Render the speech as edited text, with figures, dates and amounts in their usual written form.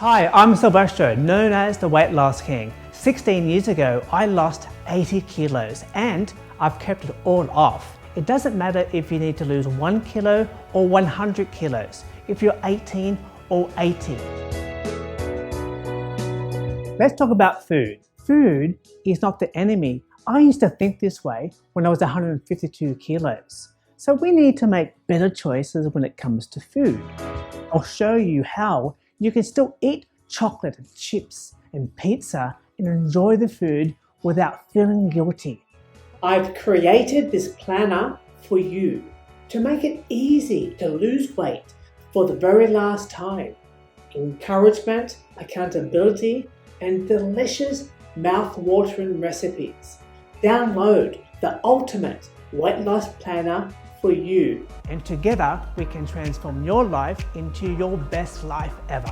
Hi, I'm Silvestro, known as the Weight Loss King. 16 years ago, I lost 80 kilos and I've kept it all off. It doesn't matter if you need to lose 1 kilo or 100 kilos, if you're 18 or 80. Let's talk about food. Food is not the enemy. I used to think this way when I was 152 kilos. So we need to make better choices when it comes to food. I'll show you how you can still eat chocolate and chips and pizza and enjoy the food without feeling guilty. I've created this planner for you to make it easy to lose weight for the very last time. Encouragement, accountability, and delicious mouth-watering recipes. Download the ultimate weight loss planner for you. And together we can transform your life into your best life ever.